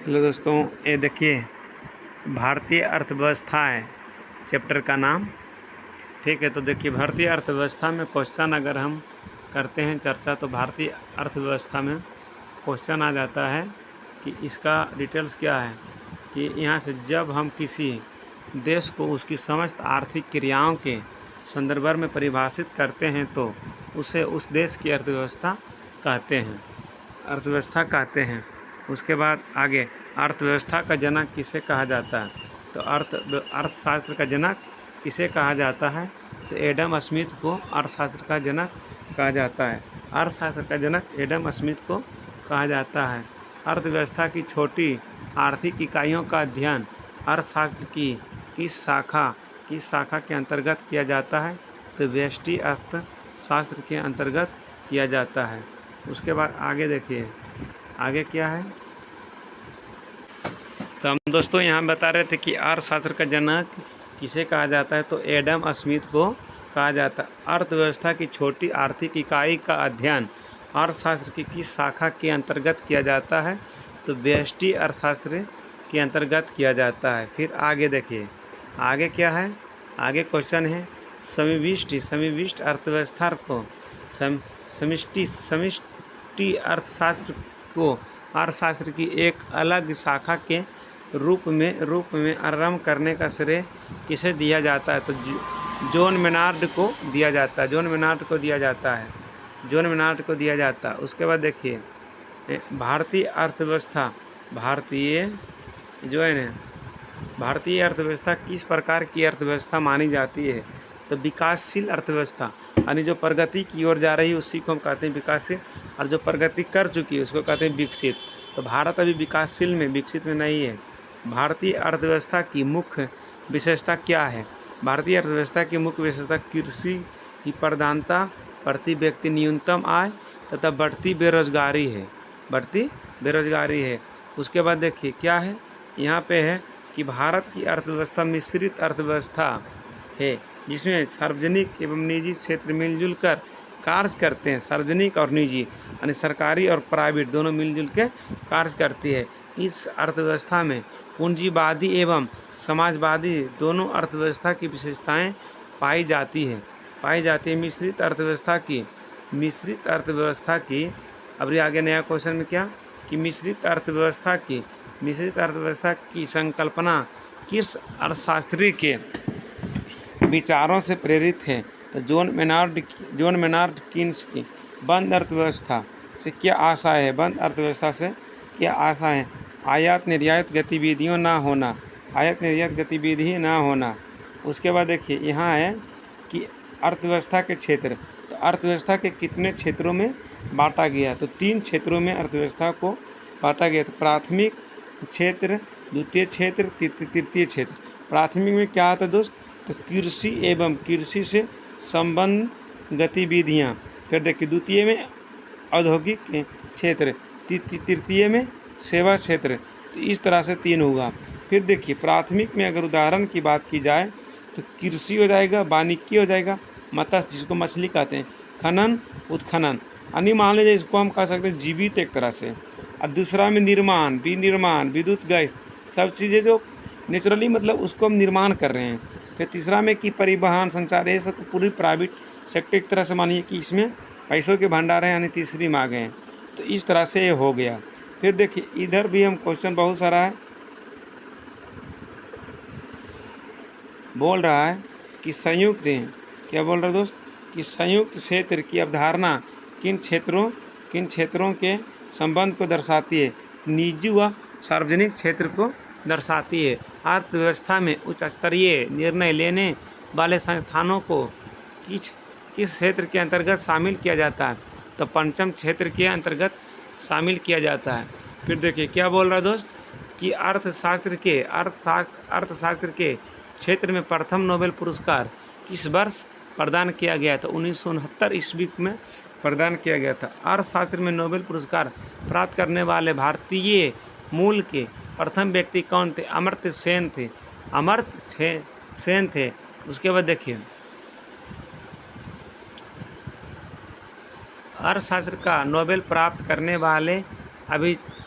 Hello दोस्तों, ये देखिए भारतीय अर्थव्यवस्था है चैप्टर का नाम। ठीक है, तो देखिए भारतीय अर्थव्यवस्था में क्वेश्चन अगर हम करते हैं चर्चा तो भारतीय अर्थव्यवस्था में क्वेश्चन आ जाता है कि इसका डिटेल्स क्या है कि यहाँ से जब हम किसी देश को उसकी समस्त आर्थिक क्रियाओं के संदर्भ में परिभाषित करते हैं तो उसे उस देश की अर्थव्यवस्था कहते हैं। उसके बाद आगे अर्थव्यवस्था का जनक किसे कहा जाता है, तो अर्थशास्त्र का जनक किसे कहा जाता है, तो एडम स्मिथ को अर्थशास्त्र का जनक कहा जाता है। अर्थशास्त्र का जनक एडम स्मिथ को कहा जाता है। अर्थव्यवस्था की छोटी आर्थिक इकाइयों का अध्ययन अर्थशास्त्र की किस शाखा के अंतर्गत किया जाता है, तो व्यष्टि अर्थशास्त्र के अंतर्गत किया जाता है। उसके बाद आगे देखिए आगे क्या है, तो हम दोस्तों यहाँ बता रहे थे कि अर्थशास्त्र का जनक किसे कहा जाता है, तो एडम स्मिथ को कहा जाता है। अर्थव्यवस्था की छोटी आर्थिक इकाई का अध्ययन अर्थशास्त्र की किस शाखा के अंतर्गत किया जाता है, तो व्यष्टि अर्थशास्त्र के अंतर्गत किया जाता है। फिर आगे देखिए आगे क्या है, आगे क्वेश्चन है समष्टि अर्थव्यवस्था को समष्टि अर्थशास्त्र को अर्थशास्त्र की एक अलग शाखा के रूप में आरंभ करने का श्रेय किसे दिया जाता है, तो जॉन मेनार्ड को दिया जाता है। उसके बाद देखिए भारतीय अर्थव्यवस्था किस प्रकार की अर्थव्यवस्था मानी जाती है, तो विकासशील अर्थव्यवस्था, यानी जो प्रगति की ओर जा रही है उसी को हम कहते हैं विकासशील, और जो प्रगति कर चुकी है उसको कहते हैं विकसित। तो भारत अभी विकासशील में, विकसित में नहीं है। भारतीय अर्थव्यवस्था की मुख्य विशेषता क्या है, भारतीय अर्थव्यवस्था की मुख्य विशेषता कृषि की प्रधानता, प्रति व्यक्ति न्यूनतम आय तथा बढ़ती बेरोजगारी है। उसके बाद देखिए क्या है, यहाँ पे है कि भारत की अर्थव्यवस्था मिश्रित अर्थव्यवस्था है जिसमें सार्वजनिक एवं निजी क्षेत्र मिलजुल कर कार्य करते हैं। सार्वजनिक और निजी यानी सरकारी और प्राइवेट दोनों मिलजुल के कार्य करती है। इस अर्थव्यवस्था में पूंजीवादी एवं समाजवादी दोनों अर्थव्यवस्था की विशेषताएं पाई जाती है। मिश्रित अर्थव्यवस्था की अभी आगे नया क्वेश्चन में क्या कि मिश्रित अर्थव्यवस्था की संकल्पना किस अर्थशास्त्री के विचारों से प्रेरित है, तो जॉन मेनार्ड कीन्स की बंद अर्थव्यवस्था से क्या आशा है, आयात निर्यात गतिविधि ना होना। उसके बाद देखिए यहाँ है कि अर्थव्यवस्था के क्षेत्र, तो अर्थव्यवस्था के कितने क्षेत्रों में बांटा गया, तो 3 क्षेत्रों में अर्थव्यवस्था को बांटा गया, तो प्राथमिक क्षेत्र, द्वितीय क्षेत्र, तृतीय क्षेत्र। प्राथमिक में क्या आता है दोस्त, तो कृषि एवं कृषि से संबंध गतिविधियाँ। फिर देखिए द्वितीय में औद्योगिक क्षेत्र, तृतीय में सेवा क्षेत्र। तो इस तरह से 3 होगा। फिर देखिए प्राथमिक में अगर उदाहरण की बात की जाए तो कृषि हो जाएगा, वानिकी हो जाएगा, मत्स्य जिसको मछली कहते हैं, खनन उत्खनन, यानी मान लीजिए इसको हम कह सकते हैं जीवित एक तरह से। और दूसरा में निर्माण, विनिर्माण, विद्युत, गैस, सब चीज़ें जो नेचुरली मतलब उसको हम निर्माण कर रहे हैं। फिर तीसरा में कि परिवहन, संचार, ये सब पूरी प्राइवेट सेक्टर एक तरह से मानिए कि इसमें पैसों के भंडार हैं, यानी तीसरी में आ गए हैं। तो इस तरह से ये हो गया। फिर देखिए इधर भी हम क्वेश्चन बहुत सारा है, बोल रहा है कि संयुक्त है, क्या बोल रहा है दोस्त, कि संयुक्त क्षेत्र की अवधारणा किन क्षेत्रों के संबंध को दर्शाती है, निजी व सार्वजनिक क्षेत्र को दर्शाती है। अर्थव्यवस्था में उच्च स्तरीय निर्णय लेने वाले संस्थानों को किस क्षेत्र के अंतर्गत शामिल किया जाता है, तो पंचम क्षेत्र के अंतर्गत शामिल किया जाता है। फिर देखिए क्या बोल रहा है दोस्त कि अर्थशास्त्र के क्षेत्र में प्रथम नोबेल पुरस्कार किस वर्ष प्रदान किया गया, तो 1969 ईस्वी में प्रदान किया गया था। अर्थशास्त्र में नोबेल पुरस्कार प्राप्त करने वाले भारतीय मूल के प्रथम व्यक्ति कौन थे, अमर्त्य सेन थे। उसके बाद देखिए अर्थशास्त्र का नोबेल प्राप्त करने वाले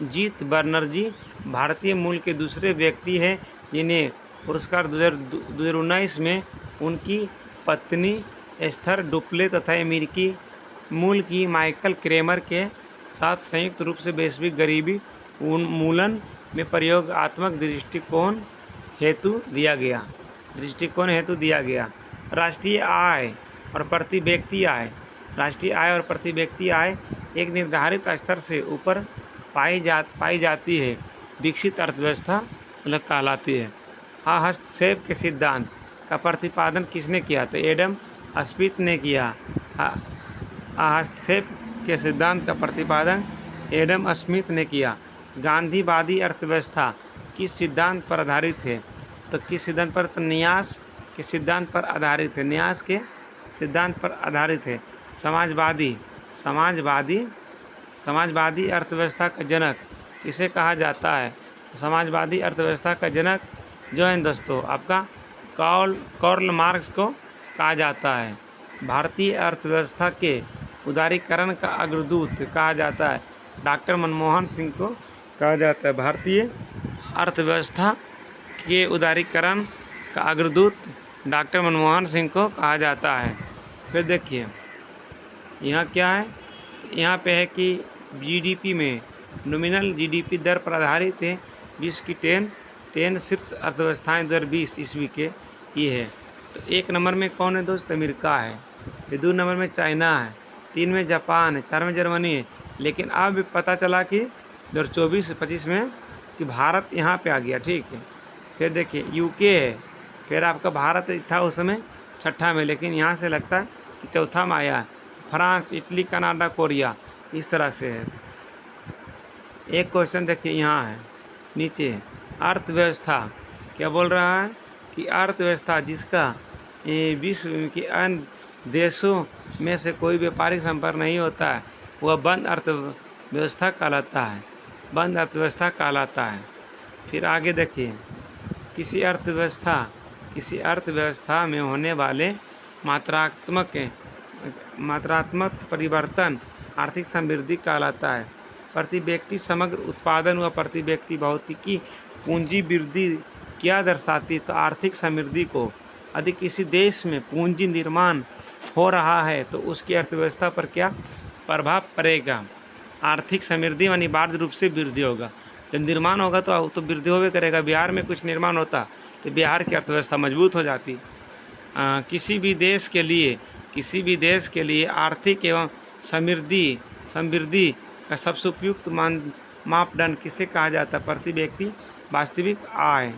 जीत बनर्जी भारतीय मूल के दूसरे व्यक्ति हैं जिन्हें पुरस्कार 2019 में उनकी पत्नी एस्थर डुप्ले तथा अमेरिकी मूल की माइकल क्रेमर के साथ संयुक्त रूप से वैश्विक गरीबी उन्मूलन में प्रयोगात्मक दृष्टिकोण हेतु दिया गया। राष्ट्रीय आय और प्रति व्यक्ति आय। राष्ट्रीय आय और प्रति व्यक्ति आय एक निर्धारित स्तर से ऊपर पाई जाती है विकसित अर्थव्यवस्था कहलाती है। हस्तक्षेप के सिद्धांत का प्रतिपादन किसने किया? तो एडम स्मिथ ने किया। हस्तक्षेप के सिद्धांत का प्रतिपादन एडम स्मिथ ने किया। गांधीवादी अर्थव्यवस्था किस सिद्धांत पर आधारित है? तो किस सिद्धांत पर? तो न्यास के सिद्धांत पर आधारित है। न्यास के सिद्धांत पर आधारित है। समाजवादी अर्थव्यवस्था का जनक किसे कहा जाता है? समाजवादी अर्थव्यवस्था का जनक जो है दोस्तों आपका कार्ल मार्क्स को कहा जाता है। भारतीय अर्थव्यवस्था के उदारीकरण का अग्रदूत कहा जाता है डॉक्टर मनमोहन सिंह को कहा जाता है। भारतीय अर्थव्यवस्था के उदारीकरण का अग्रदूत डॉक्टर मनमोहन सिंह को कहा जाता है। फिर देखिए यहाँ क्या है, यहाँ पे है कि जीडीपी में नॉमिनल जीडीपी दर पर आधारित है। विश्व की 10 शीर्ष अर्थव्यवस्थाएं 2020 ईस्वी के ये है। तो 1 नंबर में कौन है दोस्त? अमेरिका है। फिर 2 नंबर में चाइना है, 3 में जापान है, 4 में जर्मनी है। लेकिन अब पता चला कि 2024-25 में कि भारत यहाँ पे आ गया। ठीक है। फिर देखिए यूके है, फिर आपका भारत था उस समय 6ठा में, लेकिन यहाँ से लगता है कि 4था में आया है। फ्रांस, इटली, कनाडा, कोरिया, इस तरह से है। एक क्वेश्चन देखिए यहाँ है नीचे, अर्थव्यवस्था क्या बोल रहा है कि अर्थव्यवस्था जिसका विश्व के अन्य देशों में से कोई व्यापारिक संपर्क नहीं होता है वह बंद अर्थव्यवस्था कहलाता है। फिर आगे देखिए, किसी अर्थव्यवस्था में होने वाले मात्रात्मक परिवर्तन आर्थिक समृद्धि कहलाता है। प्रति व्यक्ति समग्र उत्पादन व प्रति व्यक्ति भौतिकी पूंजी वृद्धि क्या दर्शाती? तो आर्थिक समृद्धि को यदि किसी देश में पूंजी निर्माण हो रहा है तो उसकी अर्थव्यवस्था पर क्या प्रभाव पड़ेगा? आर्थिक समृद्धि अनिवार्य रूप से वृद्धि होगा। जब निर्माण होगा तो वृद्धि होवे करेगा। बिहार में कुछ निर्माण होता तो बिहार की अर्थव्यवस्था मजबूत हो जाती। किसी भी देश के लिए आर्थिक एवं समृद्धि का सबसे उपयुक्त मापदंड किसे कहा जाता है? प्रति व्यक्ति वास्तविक आय।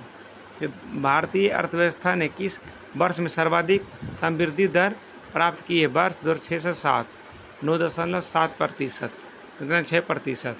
भारतीय अर्थव्यवस्था ने किस वर्ष में सर्वाधिक समृद्धि दर प्राप्त की है? वर्ष 2006 से 7, 9.7%, 6%।